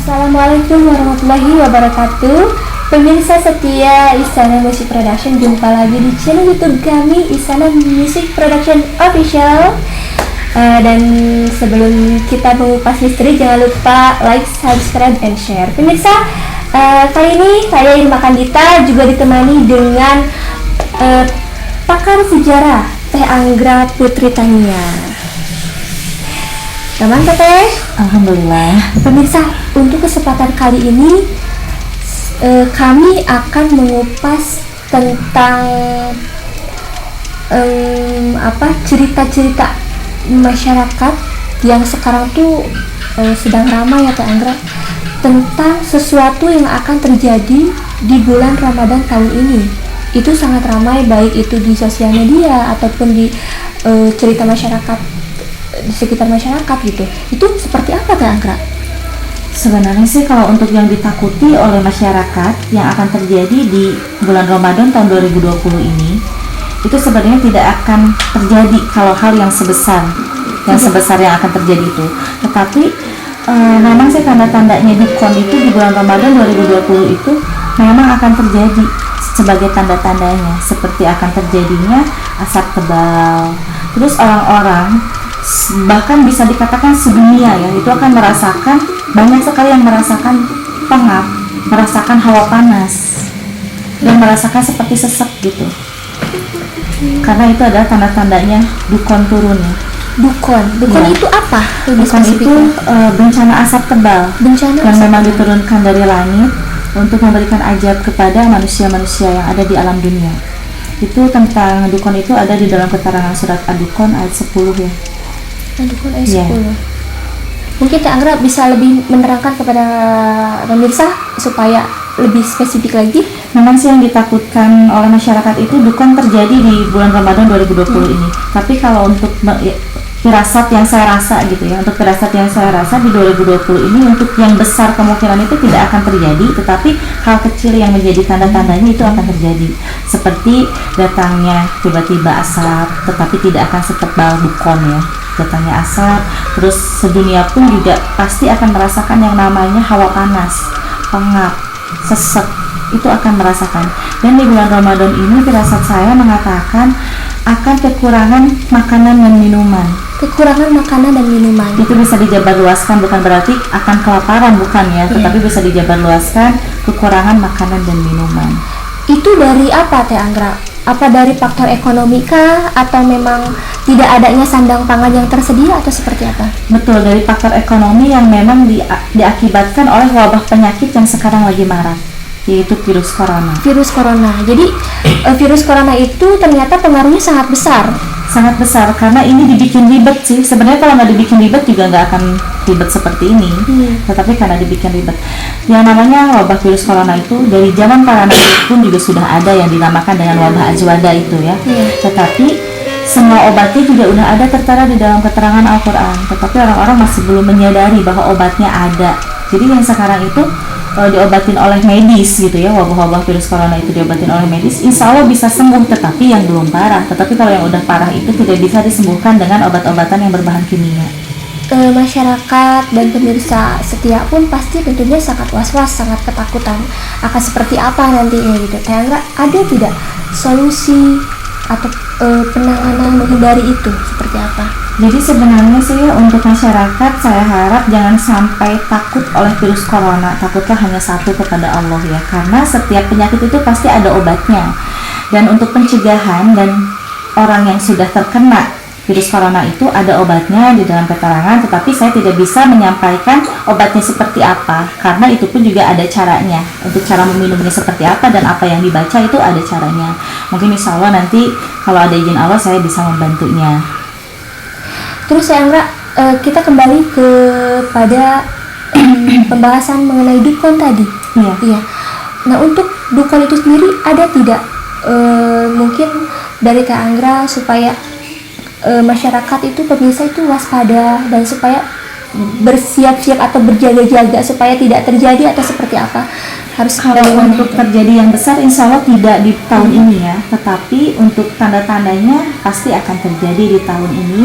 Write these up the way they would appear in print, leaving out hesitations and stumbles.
Assalamualaikum warahmatullahi wabarakatuh. Pemirsa setia Istana Music Production, jumpa lagi di channel YouTube kami Istana Music Production Official. Dan sebelum kita mengupas misteri, jangan lupa like, subscribe, and share. Pemirsa, kali ini saya Irma Kandita juga ditemani dengan pakar sejarah Teh Anggra Putri Tania. Teman Teteh, alhamdulillah. Pemirsa, untuk kesempatan kali ini kami akan mengupas tentang cerita-cerita masyarakat yang sekarang tuh sedang ramai ya Teh Anggra, tentang sesuatu yang akan terjadi di bulan Ramadan tahun ini. Itu sangat ramai, baik itu di sosial media ataupun di cerita masyarakat di sekitar masyarakat gitu. Itu seperti apa Teh Anggra? Sebenarnya sih kalau untuk yang ditakuti oleh masyarakat yang akan terjadi di bulan Ramadan tahun 2020 ini, itu sebenarnya tidak akan terjadi kalau hal yang sebesar yang akan terjadi itu. Tetapi memang sih tanda-tandanya dukun itu di bulan Ramadan 2020 itu memang akan terjadi sebagai tanda-tandanya, seperti akan terjadinya asap tebal. Terus orang-orang bahkan bisa dikatakan sedunia ya, itu akan merasakan, banyak sekali yang merasakan pengap, merasakan hawa panas, dan merasakan seperti sesek gitu. Karena itu adalah tanda-tandanya dukun turun ya. Dukun Ya. Itu apa? Dukun itu bencana asap tebal yang memang diturunkan dari langit untuk memberikan ajab kepada manusia-manusia yang ada di alam dunia. Itu tentang dukun itu ada di dalam keterangan surat Ad-Dukun ayat 10 ya. Dukun ayat 10. Mungkin Teh Anggra bisa lebih menerangkan kepada pemirsa supaya lebih spesifik lagi. Memang sih yang ditakutkan oleh masyarakat itu dukun terjadi di bulan Ramadan 2020 ini. Tapi kalau untuk firasat yang saya rasa gitu ya, untuk firasat yang saya rasa di 2020 ini, untuk yang besar kemungkinan itu tidak akan terjadi, tetapi hal kecil yang menjadi tanda-tandanya itu akan terjadi, seperti datangnya tiba-tiba asap, tetapi tidak akan setebal dukun ya, datangnya asap. Terus sedunia pun juga pasti akan merasakan yang namanya hawa panas, pengap, sesek, itu akan merasakan. Dan di bulan Ramadan ini firasat saya mengatakan akan kekurangan makanan dan minuman. Kekurangan makanan dan minuman. Itu bisa dijabarluaskan, bukan berarti akan kelaparan, bukan ya, tetapi bisa dijabarluaskan kekurangan makanan dan minuman. Itu dari apa Teh Anggra? Apa dari faktor ekonomi kah, atau memang tidak adanya sandang pangan yang tersedia, atau seperti apa? Betul, dari faktor ekonomi yang memang diakibatkan oleh wabah penyakit yang sekarang lagi marak, yaitu virus corona. Virus corona. Jadi virus corona itu ternyata pengaruhnya sangat besar. Sangat besar, karena ini dibikin ribet sih. Sebenarnya kalau nggak dibikin ribet juga nggak akan ribet seperti ini. Tetapi karena dibikin ribet. Yang namanya wabah virus corona itu dari zaman para nabi pun juga sudah ada yang dinamakan dengan wabah ajwada itu ya. Tetapi semua obatnya juga udah ada tertera di dalam keterangan Al-Quran. Tetapi orang-orang masih belum menyadari bahwa obatnya ada. Jadi yang sekarang itu diobatin oleh medis gitu ya, wabah-wabah virus corona itu diobatin oleh medis, insya Allah bisa sembuh, tetapi yang belum parah. Tetapi kalau yang udah parah itu tidak bisa disembuhkan dengan obat-obatan yang berbahan kimia. Masyarakat dan pemirsa setia pun pasti tentunya sangat was-was, sangat ketakutan akan seperti apa nantinya gitu. Teh Anggra, ada tidak solusi atau penanganan menghindari itu seperti apa? Jadi sebenarnya sih ya, untuk masyarakat saya harap jangan sampai takut oleh virus corona. Takutlah hanya satu, kepada Allah ya, karena setiap penyakit itu pasti ada obatnya. Dan untuk pencegahan dan orang yang sudah terkena virus corona itu ada obatnya di dalam keterangan, tetapi saya tidak bisa menyampaikan obatnya seperti apa, karena itu pun juga ada caranya. Untuk cara meminumnya seperti apa dan apa yang dibaca itu ada caranya. Mungkin insya Allah nanti kalau ada izin Allah saya bisa membantunya. Terus Teh Anggra, kita kembali kepada pembahasan mengenai dukun tadi. Iya. Nah, untuk dukun itu sendiri ada tidak mungkin dari Teh Anggra supaya masyarakat itu, pemirsa itu waspada dan supaya bersiap-siap atau berjaga-jaga supaya tidak terjadi, atau seperti apa? harus Kalau bagaimana untuk itu? terjadi yang besar, insya Allah tidak di tahun ini ya, tetapi untuk tanda-tandanya pasti akan terjadi di tahun ini.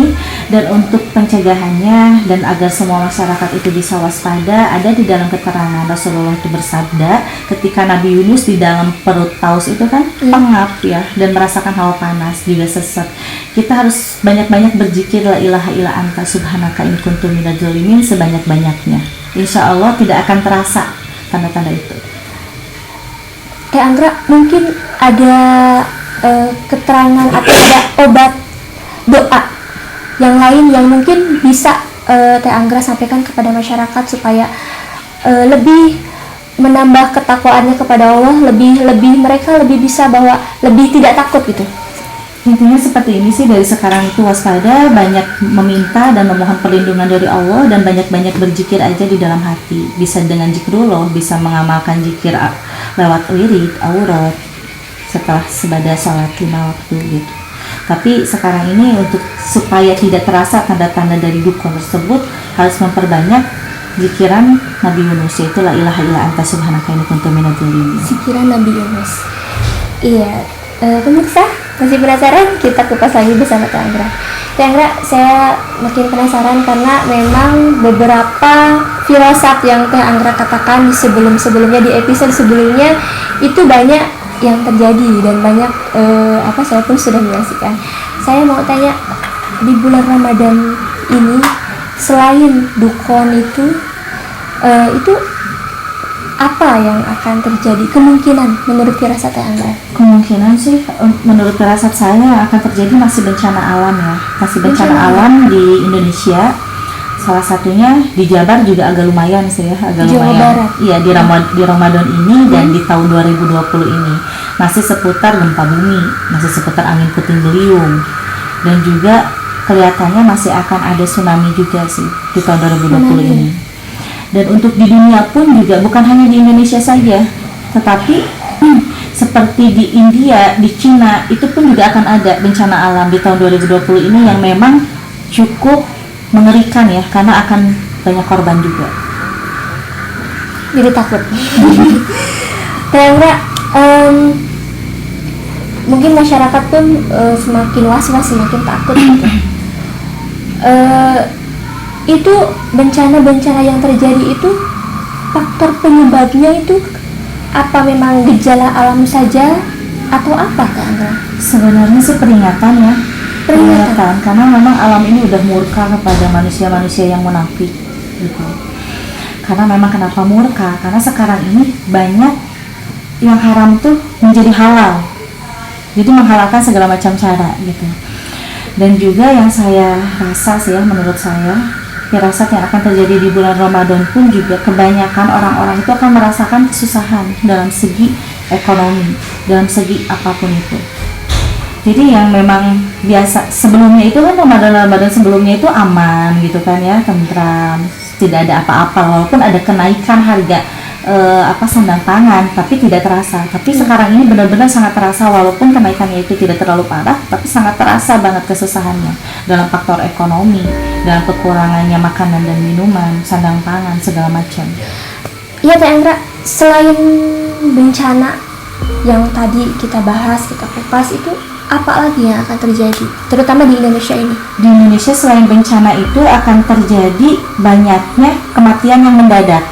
Dan untuk pencegahannya dan agar semua masyarakat itu bisa waspada, ada di dalam keterangan Rasulullah itu bersabda, ketika Nabi Yunus di dalam perut paus itu kan pengap ya, dan merasakan hawa panas, juga sesat. Kita harus banyak-banyak berzikir la ilaha illa anta subhanaka inni kuntu minadz dzalimin sebanyak-banyaknya. Insya Allah tidak akan terasa tanda-tanda itu. Teh Anggra, mungkin ada keterangan atau ada obat doa yang lain yang mungkin bisa Teh Anggra sampaikan kepada masyarakat supaya lebih menambah ketakwaannya kepada Allah, lebih mereka lebih bisa bahwa lebih tidak takut gitu. Intinya seperti ini sih, dari sekarang itu waspada, banyak meminta dan memohon perlindungan dari Allah, dan banyak-banyak berzikir aja di dalam hati. Bisa dengan zikrullah, bisa mengamalkan zikir lewat wirid, aurat, setelah sebadah sholat 5 waktu gitu. Tapi sekarang ini untuk supaya tidak terasa tanda-tanda dari dukun tersebut, harus memperbanyak zikiran Nabi Yunus, yaitu la ilaha illa anta subhanaka inni kuntu minadz dzalimin. Zikiran Nabi Yunus. Iya, pemirsa masih penasaran? Kita kupas lagi bersama Teh Anggra. Teh Anggra, saya makin penasaran karena memang beberapa firasat yang Teh Anggra katakan di sebelum-sebelumnya, di episode sebelumnya itu banyak yang terjadi dan banyak saya pun sudah menyaksikan. Saya mau tanya, di bulan Ramadan ini selain dukun itu apa yang akan terjadi kemungkinan menurut firasat Teh Anggra? Kemungkinan sih menurut firasat saya akan terjadi masih bencana alam ya, masih bencana alam di Indonesia. Salah satunya di Jabar juga agak lumayan sih ya, agak Jawa lumayan. Barat. Iya, di Ramadan ini dan di tahun 2020 ini masih seputar gempa bumi, masih seputar angin puting beliung, dan juga kelihatannya masih akan ada tsunami juga sih di tahun 2020 ini. Dan untuk di dunia pun juga bukan hanya di Indonesia saja, tetapi seperti di India, di Cina itu pun juga akan ada bencana alam di tahun 2020 ini yang memang cukup mengerikan ya, karena akan banyak korban juga. Jadi takut. Teh Anggra, mungkin masyarakat pun semakin was-was, semakin takut gitu. Itu bencana-bencana yang terjadi itu faktor penyebabnya itu apa, memang gejala alam saja atau apa Kak Anggra? Sebenarnya sih peringatan ya, Peringatan. karena memang alam ini udah murka kepada manusia-manusia yang munafik gitu. Karena memang kenapa murka? Karena sekarang ini banyak yang haram tuh menjadi halal, jadi menghalalkan segala macam cara gitu. Dan juga yang saya rasa sih ya, menurut saya firasat yang akan terjadi di bulan Ramadan pun juga kebanyakan orang-orang itu akan merasakan kesusahan dalam segi ekonomi, dalam segi apapun itu. Jadi yang memang biasa sebelumnya itu kan Ramadan sebelumnya itu aman gitu kan ya, tentram, tidak ada apa-apa, walaupun ada kenaikan harga sandang pangan, tapi tidak terasa. Tapi sekarang ini benar-benar sangat terasa, walaupun kenaikannya itu tidak terlalu parah, tapi sangat terasa banget kesusahannya dalam faktor ekonomi, dalam kekurangannya makanan dan minuman, sandang pangan, segala macam. Iya Teh Anggra, selain bencana yang tadi kita bahas, kita kupas, itu apa lagi yang akan terjadi, terutama di Indonesia ini? Di Indonesia selain bencana itu akan terjadi banyaknya kematian yang mendadak.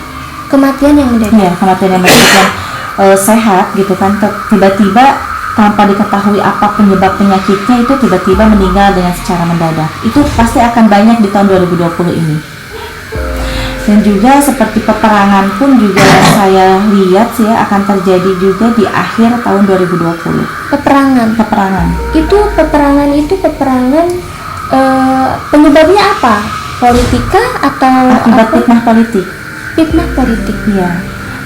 Kematian yang mendadak. Ya, kematian yang mendadak yang sehat gitu kan, tiba-tiba tanpa diketahui apa penyebab penyakitnya, itu tiba-tiba meninggal dengan secara mendadak. Itu pasti akan banyak di tahun 2020 ini. Dan juga seperti peperangan pun juga saya lihat sih ya, akan terjadi juga di akhir tahun 2020. Peperangan itu penyebabnya apa? Politika atau Akibat fitnah politik. Fitnah politik. Iya,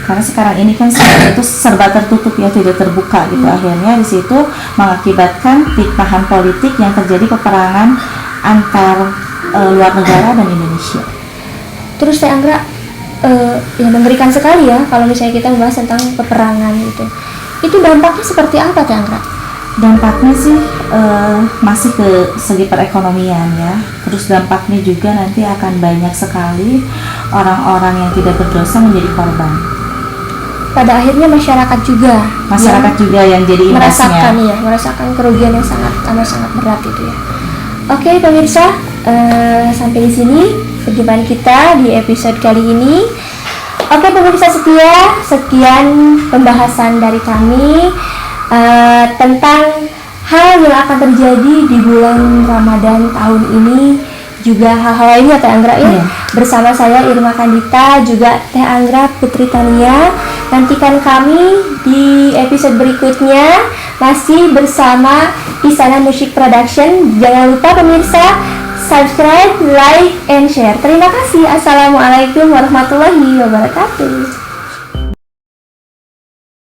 karena sekarang ini kan semuanya itu serba tertutup ya, tidak terbuka gitu. Akhirnya di situ mengakibatkan fitnahan politik yang terjadi peperangan antar luar negara dan Indonesia. Terus Teh Anggra, ya mengerikan sekali ya kalau misalnya kita membahas tentang peperangan itu. Itu dampaknya seperti apa Teh Anggra? Dampaknya sih masih ke segi perekonomian ya. Terus dampaknya juga nanti akan banyak sekali orang-orang yang tidak berdosa menjadi korban. pada akhirnya masyarakat juga yang jadi imbasnya. merasakan kerugian yang sangat berat itu ya. Oke pemirsa, sampai di sini perjumpaan kita di episode kali ini. Oke pemirsa setia, sekian pembahasan dari kami tentang hal yang akan terjadi di bulan Ramadan tahun ini, juga hal-hal lainnya Teh Anggra ya. Bersama saya Irma Kandita, juga Teh Anggra Putri Tania. Nantikan kami di episode berikutnya masih bersama Istana Musik Production. Jangan lupa pemirsa subscribe, like, and share. Terima kasih. Assalamualaikum warahmatullahi wabarakatuh.